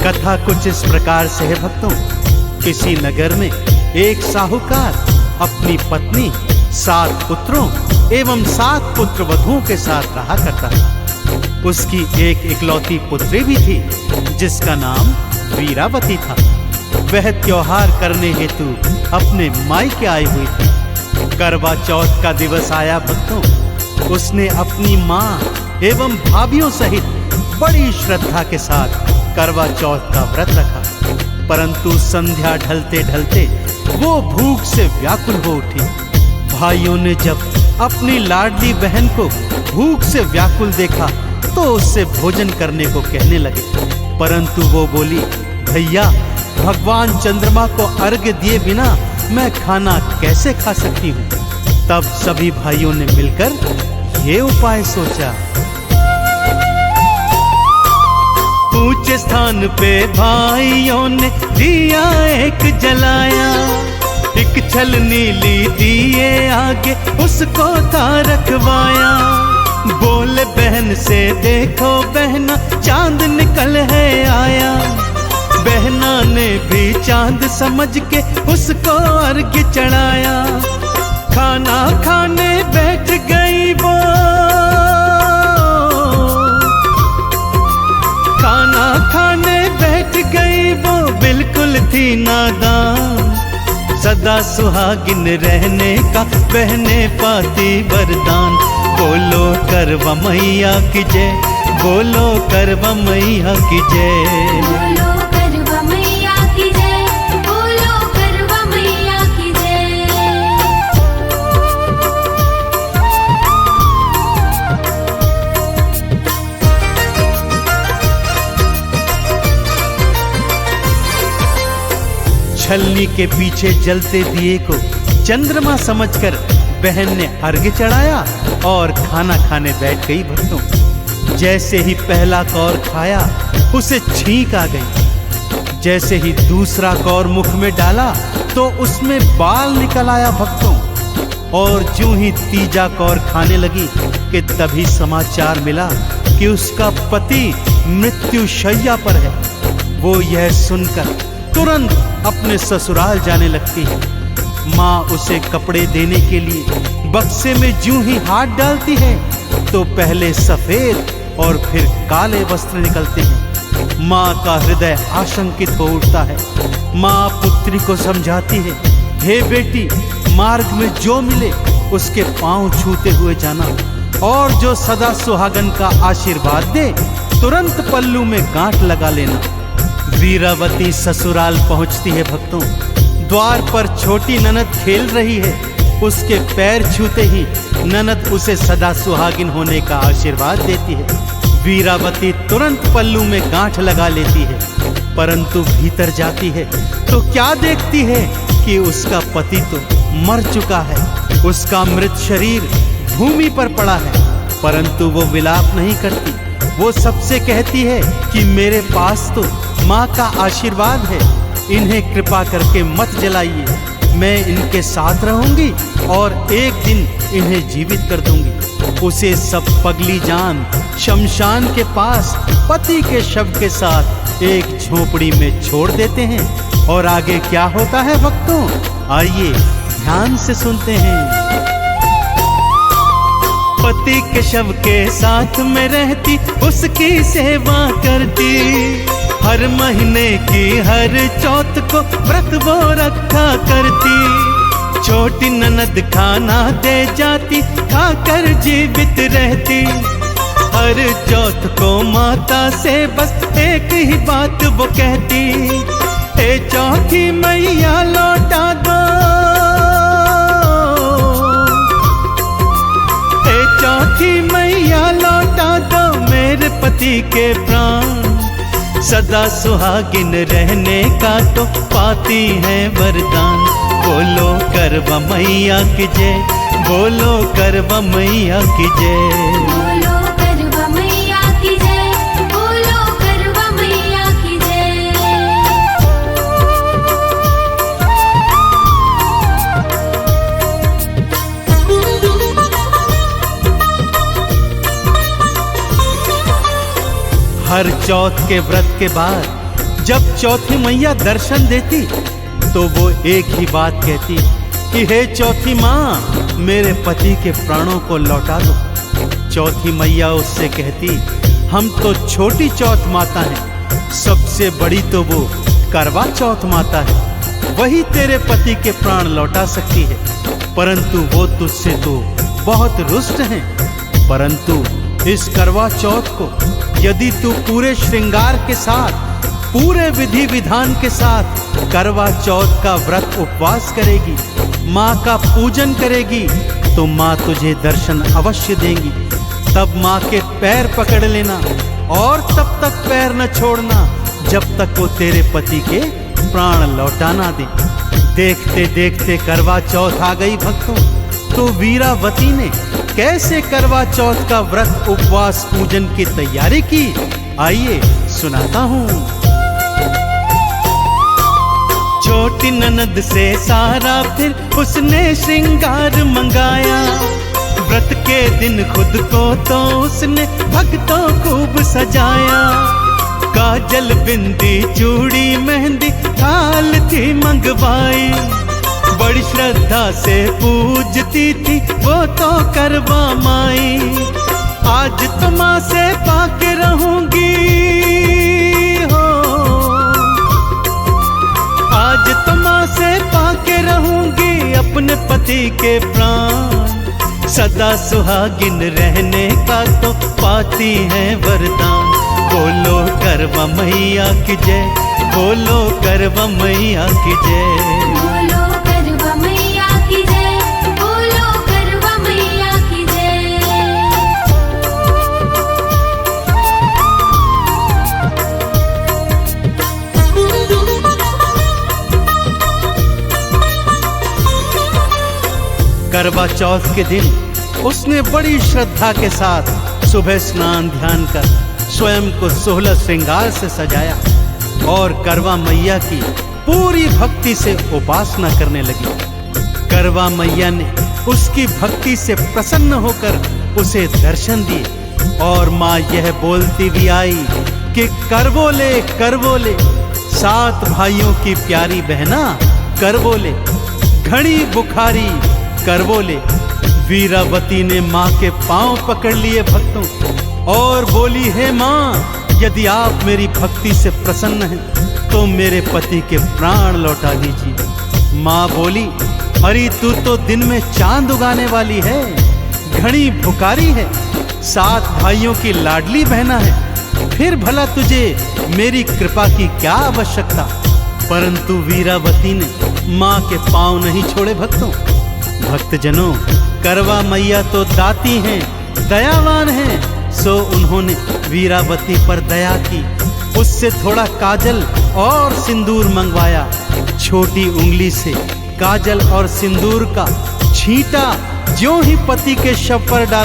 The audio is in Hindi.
कथा कुछ इस प्रकार से है भक्तों। किसी नगर में एक साहूकार अपनी पत्नी, 7 पुत्रों एवं 7 पुत्र वधुओं के साथ रहा करता था। उसकी एक इकलौती पुत्री भी थी जिसका नाम वीरावती था। वह त्योहार करने हेतु अपने मायके आई हुई थी। करवा चौथ का दिवस आया भक्तों। उसने अपनी माँ एवं भाभियों सहित बड़ी श्रद्धा के साथ करवा चौथ का व्रत रखा, परंतु संध्या ढलते ढलते वो भूख से व्याकुल हो उठी। भाइयों ने जब अपनी लाडली बहन को भूख से व्याकुल देखा तो उससे भोजन करने को कहने लगे, परंतु वो बोली, भैया, भगवान चंद्रमा को अर्घ्य दिए बिना मैं खाना कैसे खा सकती हूँ। तब सभी भाइयों ने मिलकर ये उपाय सोचा। ऊंचे स्थान पे भाइयों ने दिया एक जलाया, एक छलनी ली दिए आगे उसको था रखवाया। बोले बहन से, देखो बहना, चांद निकल है आया। बहना ने भी चांद समझ के उसको अर्घ्य चढ़ाया। खाना खाने बैठ गई वो, खाना खाने बैठ गई वो, बिल्कुल थी नादान। सदा सुहागिन रहने का बहने पाती वरदान। बोलो करवा मैया की जय, बोलो करवा मैया की जय। बोलो करवा मैया की जय, बोलो करवा मैया की जय। छलनी के पीछे जलते दिए को चंद्रमा समझकर बहन ने अर्घ्य चढ़ाया और खाना खाने बैठ गई भक्तों। जैसे ही पहला कौर खाया उसे छींक आ गई। जैसे ही दूसरा कौर मुख में डाला तो उसमें बाल निकल आया भक्तों। और ज्यों ही तीजा कौर खाने लगी कि तभी समाचार मिला कि उसका पति मृत्यु शैया पर है। वो यह सुनकर तुरंत अपने ससुराल जाने लगती है। माँ उसे कपड़े देने के लिए बक्से में ज्यों ही हाथ डालती है तो पहले सफेद और फिर काले वस्त्र निकलते हैं। माँ का हृदय आशंकित हो उठता है। माँ पुत्री को समझाती है, हे बेटी, मार्ग में जो मिले उसके पांव छूते हुए जाना, और जो सदा सुहागन का आशीर्वाद दे तुरंत पल्लू में गांठ लगा लेना। वीरावती ससुराल पहुंचती है भक्तों। द्वार पर छोटी ननद खेल रही है। उसके पैर छूते ही ननद उसे सदा सुहागिन होने का आशीर्वाद देती है। वीरावती तुरंत पल्लू में गांठ लगा लेती है, परंतु भीतर जाती है तो क्या देखती है कि उसका पति तो मर चुका है। उसका मृत शरीर भूमि पर पड़ा है, परंतु वो विलाप नहीं करती। वो सबसे कहती है कि मेरे पास तो माँ का आशीर्वाद है, इन्हें कृपा करके मत जलाइए। मैं इनके साथ रहूंगी और एक दिन इन्हें जीवित कर दूंगी। उसे सब पगली जान शमशान के पास पति के शव के साथ एक झोपड़ी में छोड़ देते हैं। और आगे क्या होता है भक्तों, आइए ध्यान से सुनते हैं। पति के शव के साथ में रहती, उसकी सेवा करती। हर महीने की हर चौथ को व्रत वो रखा करती। छोटी ननद खाना दे जाती, खाकर जीवित रहती। हर चौथ को माता से बस एक ही बात वो कहती, हे चौथी मैया लौटा दो, हे चौथी मैया लौटा दो मेरे पति के प्राण। सदा सुहागिन रहने का तो पाती है वरदान। बोलो करवा मैया की जय, बोलो करवा मैया की जय। बोलो करवा मैया की जय, बोलो करवा मैया की जय। हर चौथ के व्रत के बाद जब चौथी मैया दर्शन देती तो वो एक ही बात कहती कि हे चौथी माँ, मेरे पति के प्राणों को लौटा दो। चौथी मैया उससे कहती, हम तो छोटी चौथ माता हैं, सबसे बड़ी तो वो करवा चौथ माता है, वही तेरे पति के प्राण लौटा सकती है। परंतु वो तुझसे तो बहुत रुष्ट हैं। परंतु इस करवा चौथ को यदि तू पूरे श्रृंगार के साथ, पूरे विधि विधान के साथ करवा चौथ का व्रत उपवास करेगी, माँ का पूजन करेगी, तो माँ तुझे दर्शन अवश्य देंगी। तब माँ के पैर पकड़ लेना और तब तक पैर न छोड़ना जब तक वो तेरे पति के प्राण लौटाना दे। देखते देखते करवा चौथ आ गई भक्तों। तो वीरावती ने कैसे करवा चौथ का व्रत उपवास पूजन की तैयारी की, आइए सुनाता हूँ। छोटी ननद से सारा फिर उसने श्रृंगार मंगाया। व्रत के दिन खुद को तो उसने भक्तों खूब सजाया। काजल बिंदी चूड़ी मेहंदी थाल थी मंगवाई। बड़ी श्रद्धा से पूजती थी वो तो करवा माई। आज तो माँ से पाके रहूंगी हो, आज तो माँ से पाके रहूंगी अपने पति के प्राण। सदा सुहागिन रहने का तो पाती है वरदान। बोलो करवा मैया की जय, बोलो करवा मैया की जय। बोलो करवा मैया की जय, बोलो करवा मैया की जय। करवा चौथ के दिन उसने बड़ी श्रद्धा के साथ सुबह स्नान ध्यान कर स्वयं को 16 श्रृंगार से सजाया और करवा मैया की पूरी भक्ति से उपासना करने लगी। करवा मैया ने उसकी भक्ति से प्रसन्न होकर उसे दर्शन दिए और माँ यह बोलती भी आई कि करवोले करवोले, 7 भाइयों की प्यारी बहना करवोले, घड़ी बुखारी करवोले। वीरावती ने माँ के पांव पकड़ लिए भक्तों और बोली, हे माँ, यदि आप मेरी भक्ति से प्रसन्न हैं तो मेरे पति के प्राण लौटा दीजिए। माँ बोली, अरे तू तो दिन में चांद उगाने वाली है, घड़ी भुकारी है, 7 भाइयों की लाडली बहना है, फिर भला तुझे मेरी कृपा की क्या आवश्यकता। परंतु वीरावती ने माँ के पांव नहीं छोड़े भक्तों। भक्तजनों, करवा मैया तो दाती हैं, दयावान हैं, सो उन्होंने वीरावती पर दया की। उससे थोड़ा काजल और सिंदूर मंगवाया। छोटी उंगली से काजल और सिंदूर का छींटा ज्यों ही पति के शव पर डाला।